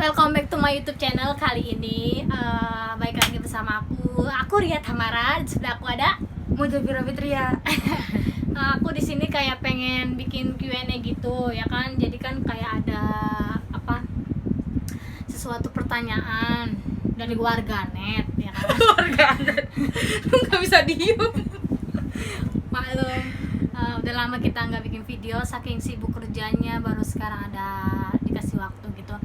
Welcome back to my YouTube channel. Kali ini baik lagi bersama aku Ria Tamara. Di sebelah aku ada Mujafira Fitria. Aku di sini kayak pengen bikin Q&A gitu ya kan. Jadi kan kayak ada sesuatu pertanyaan dari warganet ya kan. Warganet. Lu nggak bisa diem. Maklum, udah lama kita nggak bikin video saking sibuk kerjanya, baru sekarang ada dikasih waktu gitu.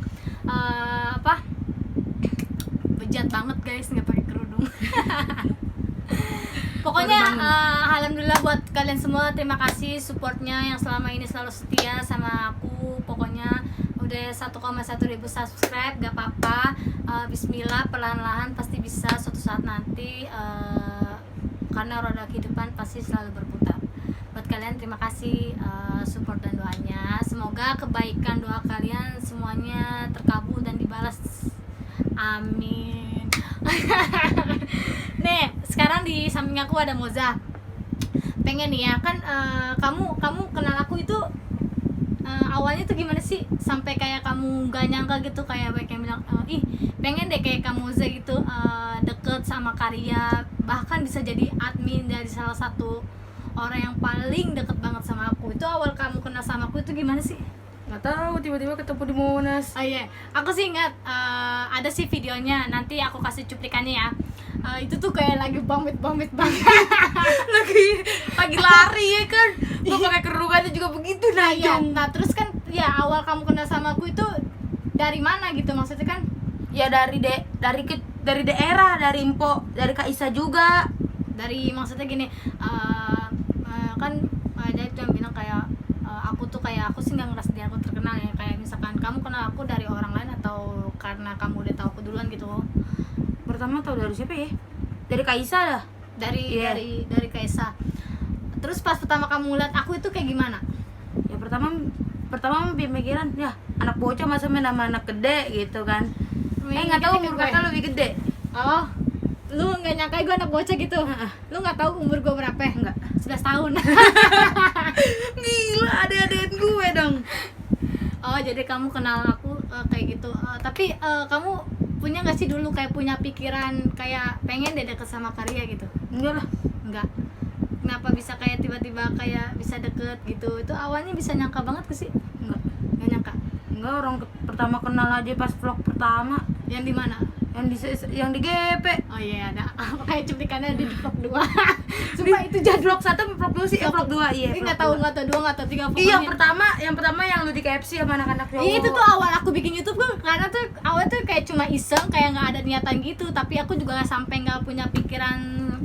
Bejat banget guys nggak pakai kerudung. Pokoknya alhamdulillah buat kalian semua, terima kasih supportnya yang selama ini selalu setia sama aku. Pokoknya udah 1,1 ribu subscribe, gak apa-apa. Bismillah, perlahan-lahan pasti bisa suatu saat nanti, karena roda kehidupan pasti selalu berputar. Buat kalian terima kasih support dan doanya. Semoga kebaikan doa kalian semuanya terkabul dan dibalas. Amin. Nih, sekarang di samping aku ada Moza. Pengen nih ya kan, kamu kenal aku itu awalnya tuh gimana sih sampai kayak kamu gak nyangka gitu, kayak banyak yang bilang ih pengen deh kayak kamu Moza gitu, deket sama Karya, bahkan bisa jadi admin dari salah satu orang yang paling deket banget sama aku. Itu awal kamu kenal sama aku itu gimana sih? Nggak tahu, tiba-tiba ketemu di Monas. Oh iya, aku sih ingat ada sih videonya, nanti aku kasih cuplikannya ya. Itu tuh kayak lagi banget banget lagi lari ya kan. Gue pakai kerudungannya juga begitu nah ya. Nah terus kan ya awal kamu kenal sama aku itu dari mana gitu, maksudnya kan? Ya dari daerah, dari Empo, dari Kak Isa juga. Dari maksudnya gini, kan ada itu yang bilang kayak aku tuh kayak, aku sih nggak ngerasa dia aku terkenal ya, kayak misalkan kamu kenal aku dari orang lain atau karena kamu udah tahu aku duluan gitu. Pertama tahu dari siapa ya? Dari Kak Isa dah. Dari Kaisa. Terus pas pertama kamu lihat aku itu kayak gimana? Ya pertama pikiran ya anak bocah masa main sama anak gede gitu kan. Nggak tahu umur kata lebih gede. Oh, lu nggak nyangka gue anak bocah gitu? Lu nggak tahu umur gue berapa? Enggak. 11 tahun. Gila, adik-adik gue dong. Oh, jadi kamu kenal aku kayak gitu. Tapi kamu punya nggak sih dulu kayak punya pikiran kayak pengen deh deket sama Karya gitu? Enggak lah. Enggak. Kenapa bisa kayak tiba-tiba kayak bisa deket gitu? Itu awalnya bisa nyangka banget ke sih? Nggak nyangka. Enggak, orang pertama kenal aja pas vlog pertama. Yang di mana? Yang di GP. Oh iya, ada. Kayak cuplikannya di vlog 2. Sumpah itu jadul. Vlog 1 vlog 2 sih, vlog 2 iya. Enggak tahu 2, enggak tahu 3 pokoknya. Iya, yang pertama yang lu di KFC sama anak-anak cowok. Iya, itu tuh awal aku bikin YouTube tuh, karena tuh awal tuh kayak cuma iseng, kayak nggak ada niatan gitu. Tapi aku juga sampai nggak punya pikiran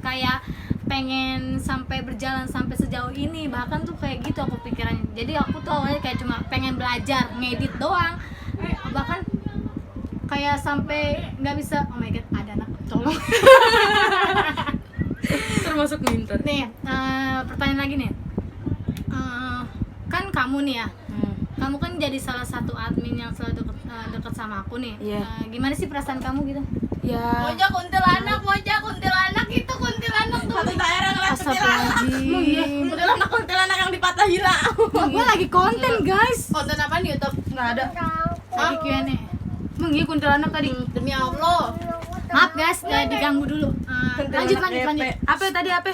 kayak pengen sampai berjalan sampai sejauh ini. Bahkan tuh kayak gitu aku pikirannya. Jadi aku tuh awalnya kayak cuma pengen belajar ngedit doang. Bahkan kayak sampai nggak bisa. Oh my god, ada anak colong. Termasuk minter. Nih, pertanyaan lagi nih. Kan kamu nih ya, kamu kan jadi salah satu admin yang selalu deket sama aku nih. Gimana sih perasaan kamu gitu? Ya. Moja kuntilanak itu kuntilanak tuh. Satu daerah ngeliat Astagfirullahaladzim. kuntilanak yang di Patahila. Gue lagi konten guys. Konten apa di YouTube? Nggak ada. Lagi Q&A. Emang iya kuntilanak tadi? Demi Allah. Maaf guys, diganggu dulu. Lanjut. Apa tadi apa?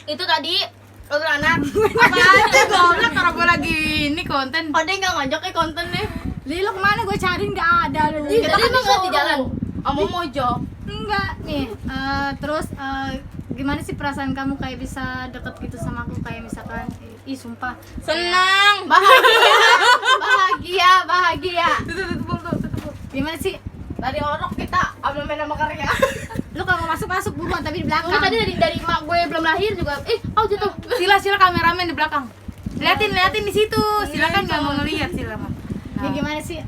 Itu tadi kuntilanak. Apa aja goblok, karena gue lagi ini konten. Kode nggak ngajaknya kontennya. Li, lo kemana? Gue cari nggak ada lu. Tadi emang nggak di jalan. Kamu mojo. Enggak nih. Terus gimana sih perasaan kamu kayak bisa deket gitu sama aku, kayak misalkan ih sumpah Senang. bahagia. Tutup. Gimana sih? Dari orok kita ambil main sama Karya. Lu kalau mau masuk buruan, tapi di belakang. Tadi dari mak gue belum lahir juga. Jatuh. Sila kameramen di belakang. Liatin di situ. Silakan nggak mau ngelihat Sila mah. Ya, gimana sih?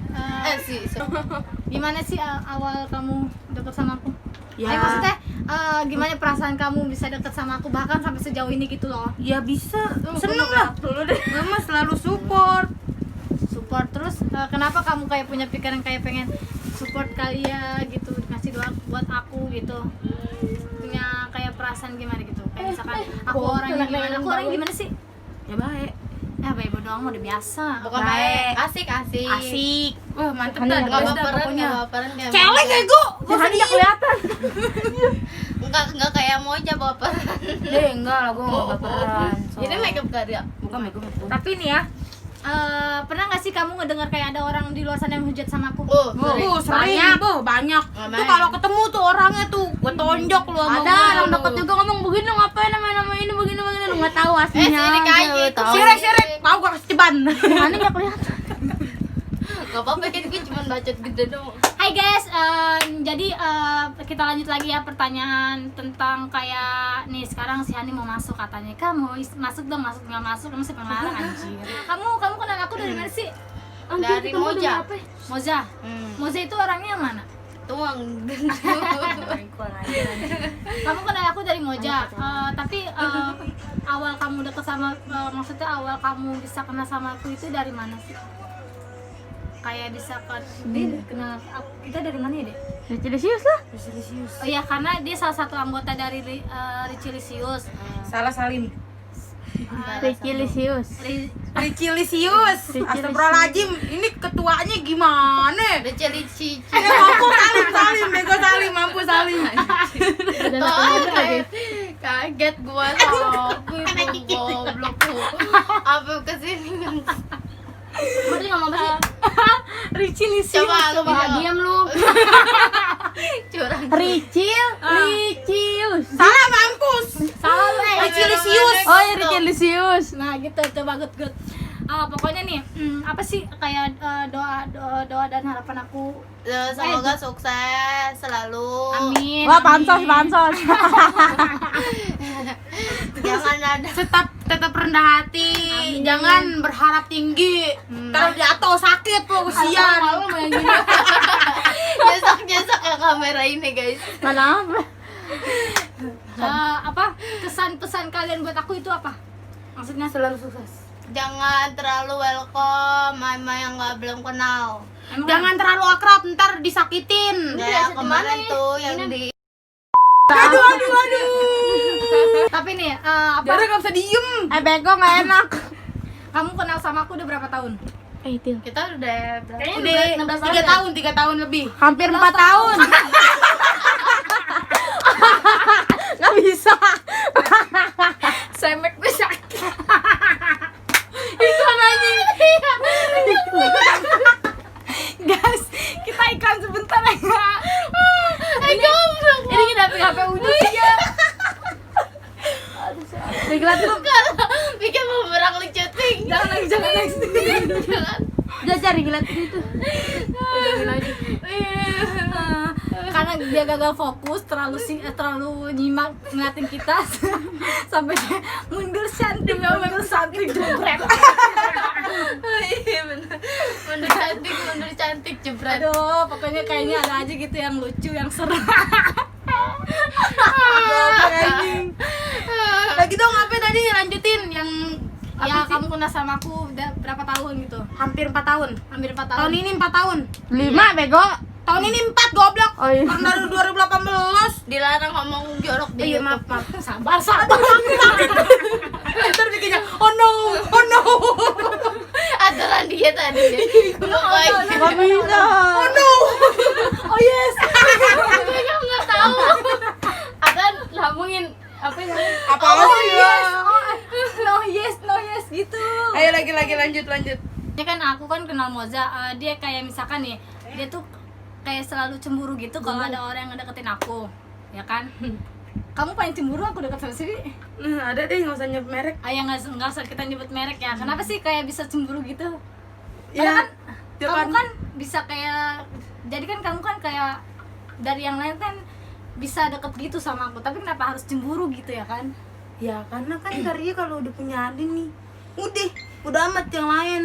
Gimana sih awal kamu deket sama aku? Ya. Maksudnya gimana perasaan kamu bisa deket sama aku bahkan sampai sejauh ini gitu loh? Ya bisa. Seneng lah. Dulu deh. Gue mah selalu support. Terus kenapa kamu kayak punya pikiran kayak pengen support Karya gitu, ngasih doa buat aku gitu? Punya kayak perasaan gimana gitu? Kayak misalkan aku orangnya gimana sih? Ya baik. Ya bebo doang udah biasa. Bukan Baik. baik, asik. Asik. Wah, mantep Makanya dah. Enggak Bagus dah baperan, pokoknya. enggak baperan kayak Celeng Moja. ego. Jangan dia kelihatan. Enggak kayak Moja baperan. Enggak lah, gua enggak baperan. Ini makeup karya. Bukan makeup. Tapi nih ya, Pernah nggak sih kamu ngedengar kayak ada orang di luar sana yang hujat sama aku? Oh, sering. Sering, banyak. Ngapain? Tuh kalau ketemu tuh orangnya tuh, gua tonjok lu sama ada gua. orang dekat juga ngomong begini, lu ngapain nama ini begini lu nggak tahu aslinya. sirik aja itu. tahu. Sirik, mau gua kasih ceban. Mana nggak kelihatan. Gak apa-apa kan gue cuma bacot gede dong. Hai guys, jadi kita lanjut lagi ya pertanyaan tentang kayak nih sekarang si Hani mau masuk katanya. Kamu masuk dong, masuk nggak masuk kamu siapa yang larang anjir. Kamu kenal aku dari mana sih? Dari Moja. Moza. Moza itu orangnya yang mana? Tuang. Kamu kenal aku dari Moja, tapi awal kamu deket sama, maksudnya awal kamu bisa kenal sama aku itu dari mana sih? Kayak bisa kenal kita dari mana ya deh? Ricis lah. Oh iya, karena dia salah satu anggota dari Ricilisius. Salah Salim. Ricilisius. Ricilisius. Astagfirullahaladzim. Ini ketuanya gimana? Udah cici. Mampu Salim, bego Salim, mampu Salim. Kaget gua sama aku goblok tuh. Apa kesini kan? Berarti ngomong apa sih? Ricilisius. Coba Diam lu. curang. Ricius. Salah mampus. Salah lu, Ricilisius. Oh, ya Ricilisius. Nah gitu, coba good. Pokoknya nih, apa sih kayak doa dan harapan aku. Semoga sukses selalu. Amin. Wah, amin. pansos. Jangan ada Tetap rendah hati. Jangan berharap tinggi. Kalau jatuh sakit lu kesian. Kalau mau yang gini. Jasak ke kamera ini guys. Mana apa? Apa kesan pesan kalian buat aku itu apa? Maksudnya selalu sukses. Jangan terlalu welcome sama yang belum kenal. Jangan terlalu akrab, ntar disakitin. Kayak kemarin tuh yang di Aduh. Tapi nih, apa? Dara gak bisa diem. Bego nggak enak. Kamu kenal sama aku udah berapa tahun? Itu. kita udah berapa? Kayaknya Udah 3 tahun lebih. Hampir 4 tahun. Nggak bisa. Semek gue sakit. Iklan anjing. Guys, kita iklan sebentar ya. Ini kita HP udah ya. Diklat tuh. Bikin beberapa lucuting. Jangan nangis. Jangan. Dia cari gilat itu. Karena dia gagal fokus, terlalu nyimak ngeliatin kita sampai dia mundur cantik jebret. Iya bener. Mundur cantik jebret. Aduh, pokoknya kayaknya ada aja gitu yang lucu, yang seru. Lagi dong apa tadi lanjutin yang Ya, kamu kenal sama aku udah berapa tahun gitu? hampir 4 tahun. Hampir 4 tahun. Tahun ini 4 tahun. 5 bego. Tahun ini 4 goblok. Oh iya. Tahun dari 2018. Dilarang ngomong jorok di Iya, YouTube. maaf. Sabar. Ntar bikinnya, oh no. Aturan dia tadi. Lupain. Nggak bisa. Oh no. Oh yes. Gue nggak tahu. Akan lambungin apa yang Apa sih ya? No yes gitu. Ayo lagi lanjut. Ini kan aku kan kenal Moza, dia kayak misalkan nih, dia tuh kayak selalu cemburu gitu kalau ada orang yang ngedeketin aku, ya kan? Kamu paling cemburu aku deket sama sini. Ada deh, nggak usah nyebut merek. Ayah nggak usah kita nyebut merek ya. Kenapa sih kayak bisa cemburu gitu? Ya, Kamu kan bisa kayak, jadi kan kamu kan kayak dari yang lain kan bisa deket gitu sama aku, tapi kenapa harus cemburu gitu ya kan? Ya karena kan Karya kalau udah punya adik nih, udah amat yang lain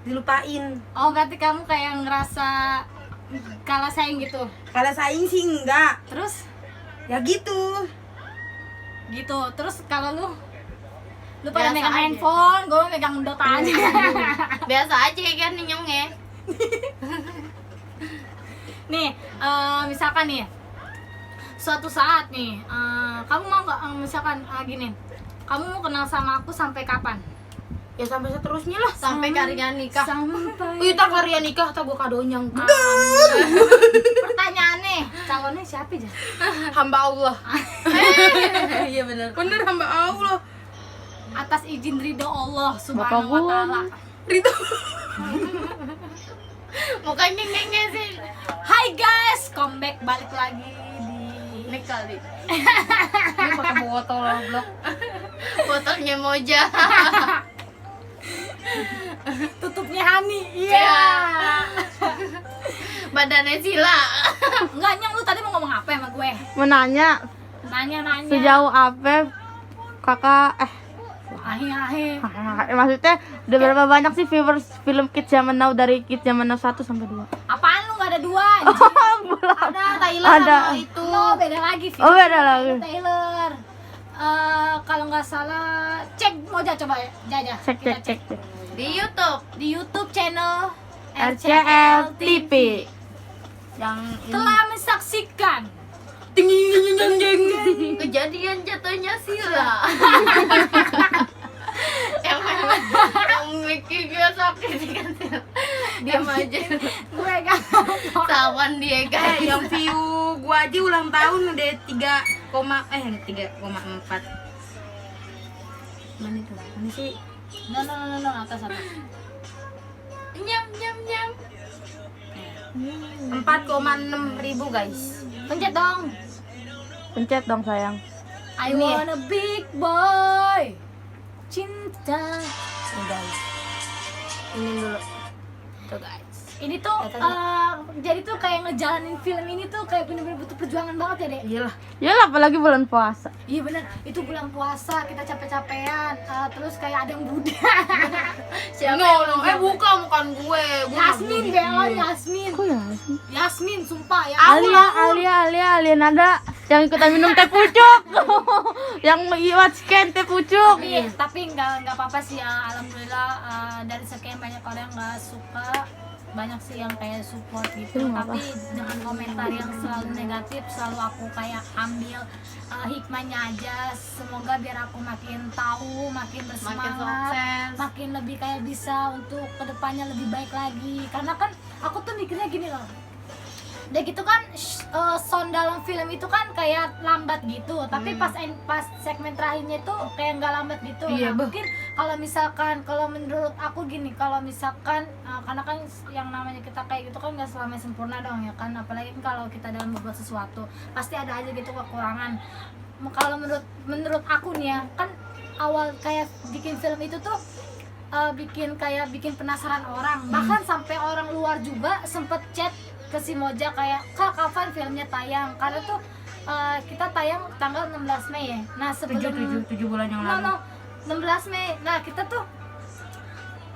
dilupain. Oh berarti kamu kayak ngerasa kalah saing gitu. Kalau saing sih enggak, Terus ya gitu. Terus kalau lu pada Biasa megang aja. handphone, gue megang Dota aja. biasa aja kan nyongnya. Nih, misalkan nih, suatu saat nih, kamu mau nggak misalkan gini, kamu mau kenal sama aku sampai kapan? Ya sampai seterusnya lah. Sampai karya nikah. Wih, tak karya nikah, tak gua kadonya. Pertanyaannya, calonnya siapa aja? Hamba Allah. Iya benar. Bener hamba Allah. Atas izin ridho Allah Bapak Subhanahu wa gua. taala. Ridho. Mukanya ngenge sih. Hai guys, comeback balik lagi di Ini kali. Ini pakai botol blok. Botolnya Moja. tutupnya Hani. Iya. Badannya Sila. Enggak, Nyang, lu tadi mau ngomong apa sama gue? Mau nanya Nanya. sejauh apa kakak Ahe. maksudnya udah berapa banyak sih viewers film Kids Zaman Now dari Kids Zaman Now 1 sampai 2? Apaan lu enggak ada dua? anjing? Ada Thailand Ada. sama itu. No, beda lagi. Oh, beda lagi. Taylor. Kalau nggak salah, cek Moja coba ya. Jaja. Cek. Di YouTube. Di YouTube channel RCL TV. Yang telah mensaksikan Kejadian jatuhnya Sila. yang bikin gue sakit kan Sila. Diam aja. gue kan Tawan dia guys. yang view gua aja ulang tahun udah 3,4. Mana itu? Mana sih? no, atas. Nyam. 4,6 ribu guys. Pencet dong sayang. I Ini ya? want a big boy cinta. Nih guys. Ini dulu. Tuh guys. Ini tuh jadi tuh kayak ngejalanin film ini tuh kayak bener-bener butuh perjuangan banget ya, Dek. Iyalah. Ya apalagi bulan puasa. Iya bener, itu bulan puasa kita capek-capean, terus kayak ada yang budak. Siapa No, yang bukan gue. Yasmin, Bel, Yasmin. Kok ya? Yasmin, sumpah ya. Alia nada yang ikutan minum teh pucuk. Yang watch scan teh pucuk. Tapi nggak apa-apa sih ya. Alhamdulillah dari sekian banyak orang yang nggak suka, banyak sih yang kayak support gitu. Tapi dengan komentar yang selalu negatif, selalu aku kayak ambil hikmahnya aja. Semoga biar aku makin tahu, makin bersemangat, sukses. makin lebih kayak bisa untuk kedepannya lebih baik lagi. Karena kan aku tuh mikirnya gini loh, udah gitu kan sound dalam film itu kan kayak lambat gitu, tapi pas segmen terakhirnya itu kayak nggak lambat gitu. Iya, Nah, mungkin kalau menurut aku gini, kalau misalkan karena kan yang namanya kita kayak gitu kan nggak selamanya sempurna dong ya kan, apalagi kan kalau kita dalam membuat sesuatu pasti ada aja gitu kekurangan. Kalau menurut aku nih ya, kan awal kayak bikin film itu tuh bikin penasaran orang, bahkan sampai orang luar juga sempet chat ke si Moja kayak, "Kak, kapan filmnya tayang?" Karena tuh kita tayang tanggal 16 Mei ya. Nah, sebelum 7 bulan yang lalu. no, 16 Mei. Nah, kita tuh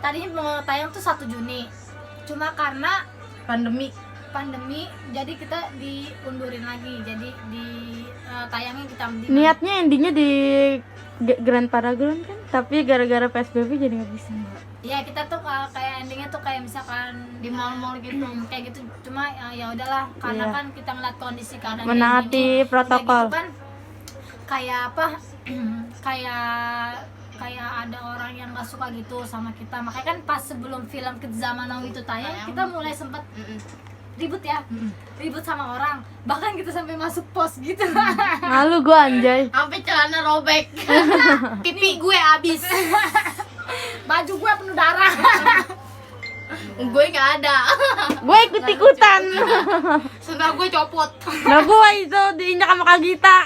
tadinya mau tayang tuh 1 Juni. Cuma karena pandemi jadi kita diundurin lagi. Jadi tayangnya kita Niatnya endingnya di Grand Paragon kan, tapi gara-gara PSBB jadi nggak bisa. ya kita tuh kayak endingnya tuh kayak misalkan Di mall-mall gitu. kayak gitu. Cuma ya udahlah karena Iya. kan kita ngeliat kondisi keadaan Menaati kayak gini, protokol. kayak gitu kan kayak apa kayak ada orang yang nggak suka gitu sama kita. Makanya kan pas sebelum film Kids Zaman Now itu tayang, kita mulai sempat ribut ya, ribut sama orang, bahkan kita sampai masuk pos gitu. Malu gua anjay. Sampai celana robek. Pipi gue habis. Baju gue penuh darah. Gue nggak ada. Gue ikut-ikutan. Sendal gue copot. Nah gua itu diinjak sama Kak Gita.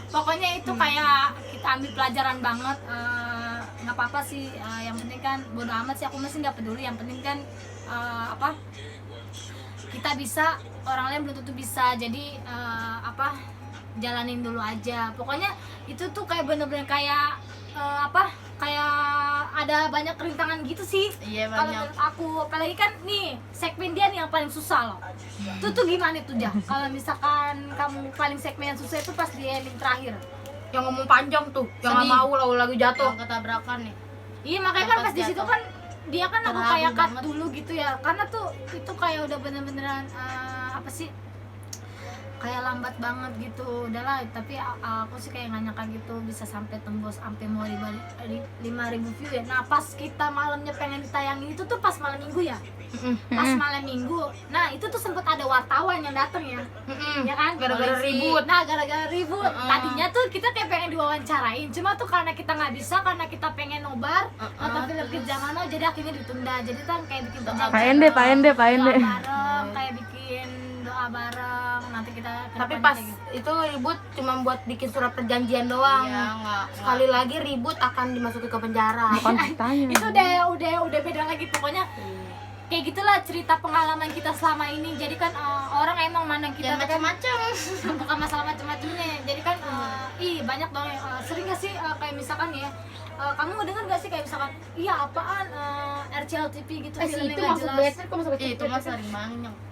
Pokoknya itu kayak kita ambil pelajaran banget. Nggak apa-apa sih, yang penting kan bodo amat sih, aku masih nggak peduli. Yang penting kan kita bisa, orang lain belum tentu bisa. Jadi jalanin dulu aja. Pokoknya itu tuh kayak bener-bener kayak kayak ada banyak rintangan gitu sih. Iya, Kalau banyak. menurut aku, apalagi kan nih segmen dia nih yang paling susah loh. Itu tuh gimana tuh Jah? Kalau misalkan kamu paling segmen yang susah itu pas di ending terakhir. Yang ngomong panjang tuh, yang nggak Sedih. mau lagi jatuh. Yang ketabrakan nih. Iya, makanya kan pas di situ kan dia kan aku Terharu kayak cut banget. dulu gitu ya. Karena tuh itu kayak udah bener-beneran apa sih? kayak lambat banget gitu. Udahlah, tapi aku sih kayak nggak nyangka gitu bisa sampai tembus sampai mau 5.000 view ya. Nah pas kita malamnya pengen ditayangin itu tuh pas malam minggu ya. Pas malam minggu, nah itu tuh sempet ada wartawan yang datang ya, ya kan? Gara-gara Polisi. ribut. Nah gara-gara ribut. Tadinya tuh kita kayak pengen diwawancarain, cuma tuh karena kita nggak bisa, karena kita pengen nobar atau film Kids Zaman Now, jadi akhirnya ditunda. Jadi kan kayak bikin Pak Ende. doa bareng, kayak bikin doa bareng. Nanti kita Tapi kedepannya pas kayak gitu. itu ribut cuma buat bikin surat perjanjian doang. Iya, enggak. Sekali lagi ribut akan dimasuki ke penjara. Bukan ceritanya. Itu udah beda lagi pokoknya. Kayak gitulah cerita pengalaman kita selama ini. Jadi kan orang emang mandang kita Jangan kan macam-macam. bukan masalah macam-macamnya. Jadi kan banyak dong sering gak sih kayak misalkan ya, kamu ngedenger gak sih kayak misalkan iya apaan RCL TV gitu filmnya nggak jelas. Itu mah sering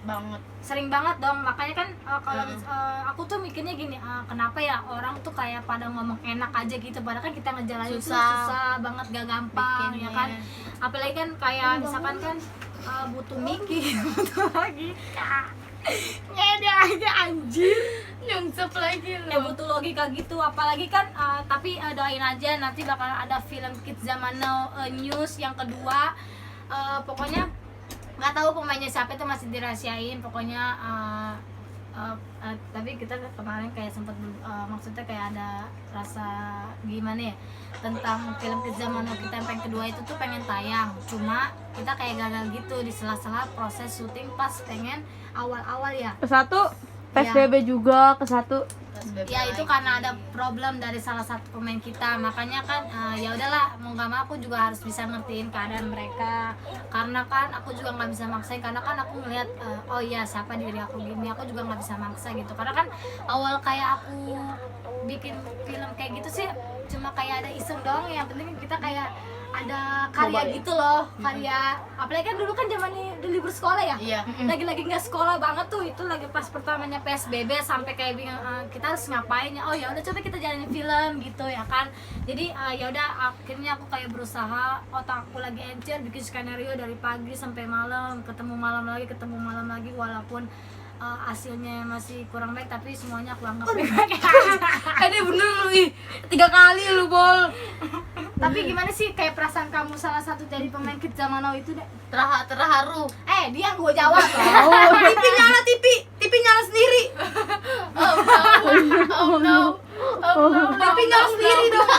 banget. Sering banget dong. Makanya kan kalau aku tuh mikirnya gini, kenapa ya orang tuh kayak pada ngomong enak aja gitu, padahal kan kita ngejalanin tuh susah banget, gak gampang ya kan. Apalagi kan kayak misalkan kan butuh mikir, butuh logika. Ngede aja anjir. Nyungsep lagi Ya butuh logika gitu, apalagi kan tapi doain aja nanti bakal ada film Kids Zaman Now news yang kedua. Pokoknya nggak tahu pemainnya siapa itu masih dirahasiain. Pokoknya tapi kita kemarin kayak sempat maksudnya kayak ada rasa gimana ya tentang film Kids Zaman Now kita yang kedua itu tuh pengen tayang, cuma kita kayak gagal gitu di sela-sela proses syuting pas pengen awal-awal ya. Ke satu PSBB juga, ke satu Ya itu karena ada problem dari salah satu pemain kita, makanya kan ya udahlah mau nggak mau aku juga harus bisa ngertiin keadaan mereka, karena kan aku juga nggak bisa maksain, karena kan aku ngelihat oh iya siapa diri aku gini, aku juga nggak bisa maksa gitu, karena kan awal kayak aku bikin film kayak gitu sih cuma kayak ada iseng doang, yang penting kita kayak ada karya gitu loh, karya. Apalagi kan dulu kan zamannya di libur sekolah ya, Iya. lagi-lagi nggak sekolah banget tuh, itu lagi pas pertamanya PSBB sampai kayak bingung kita harus ngapain ya. Oh ya udah coba kita jalanin film gitu ya kan. Jadi ya udah akhirnya aku kayak berusaha, otak aku lagi encer bikin skenario dari pagi sampai malam, ketemu malam lagi walaupun hasilnya masih kurang baik, tapi semuanya aku anggap baik aja. Ini bener lu, 3 kali lu Bol. Tapi gimana sih kayak perasaan kamu salah satu dari pemain Kids Zaman Now itu deh? Terharu. Dia gue jawab TV nyala sendiri. Oh no. TV nyala sendiri dong.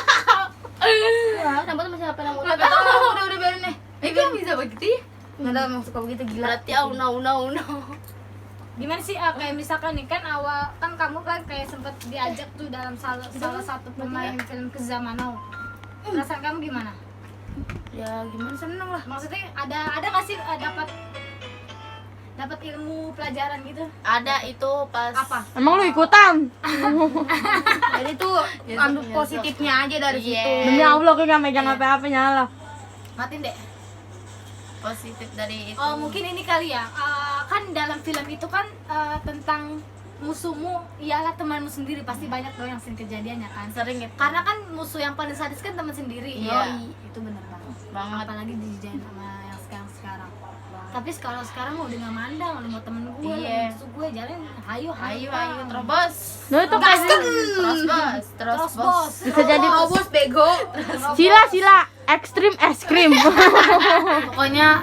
Nampak masih apa namanya? Enggak tahu, udah biarin deh. Itu bisa begitu ya? Enggak tahu emang suka begitu, gila. Berarti no. Gimana sih kayak misalkan nih kan awal kan kamu kan kayak sempet diajak tuh dalam salah satu pemain film Kids Zaman Now. Perasaan kamu gimana? Ya gimana, seneng lah. Maksudnya ada nggak sih dapat ilmu pelajaran gitu? Ada itu pas Apa? Emang lu ikutan? Jadi tuh ambil positifnya aja dari Iya. situ. Demi Allah gue gak megang apa-apa, nyala. Matiin deh. positif dari itu. Oh mungkin ini kali ya, kan dalam film itu kan tentang musuhmu ialah temanmu sendiri, pasti banyak dong yang sering kejadiannya kan. Sering gitu. Karena kan musuh yang paling sadis kan teman sendiri. Iya. Itu bener banget. Banget. Apalagi dijadiin sama yang sekarang. Tapi kalau sekarang udah nggak mandang, udah mau temen gue, Iya. musuh gue jalan, ayo terobos. Nah itu kayak Terus bos. bisa jadi bos bego. sila ekstrim es krim. Pokoknya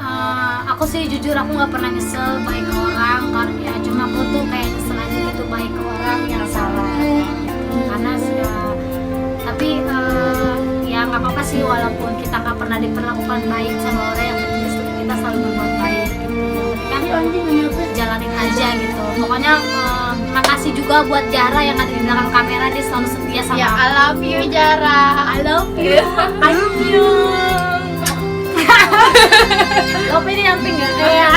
aku sih jujur aku nggak pernah nyesel baik ke orang, karena ya cuma aku tuh kayak nyesel aja gitu baik ke orang yang salah karena tapi ya nggak apa-apa sih walaupun kita nggak pernah diperlakukan baik sama orang, yang penting kita selalu berbuat baik gitu. Kan jalanin aja gitu. Pokoknya makasih juga buat Jara yang ada di belakang kamera, dia selalu setia sama Ya, aku. I love you Jara. I love you. I love you. Lope ini nyamping gak? Iya.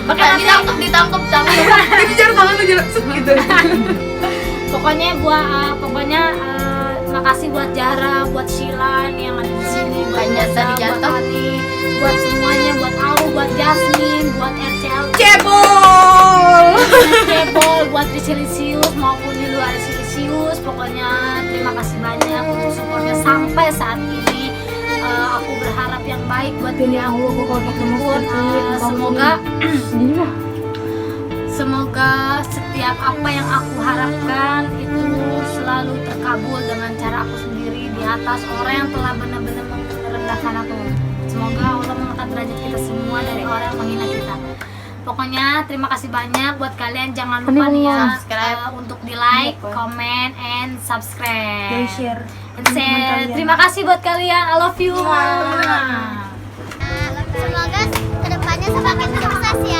Pakai ditangkap. Ini jar tangan lu jar gitu. Pokoknya makasih buat Jara, buat Shilan yang ada di sini, buat Banyak Nasa, tadi buat jatuh. Ati, buat semuanya, buat Au, buat Jasmine, buat RCL, Cebol. Cebol, buat Risilisius maupun di luar Risilisius. Pokoknya terima kasih banyak untuk supportnya sampai saat ini. Aku berharap yang baik buat diri aku. Semoga Semoga setiap apa yang aku harapkan itu selalu terkabul dengan cara aku sendiri di atas orang yang telah benar-benar merendahkan aku. Semoga Allah mengangkat derajat kita semua dari orang yang menghina kita. Pokoknya terima kasih banyak buat kalian, jangan lupa nih ya untuk di like, comment, and subscribe. Dan share. And share. Terima kasih buat kalian, I love you. Semoga kedepannya semakin sukses ya.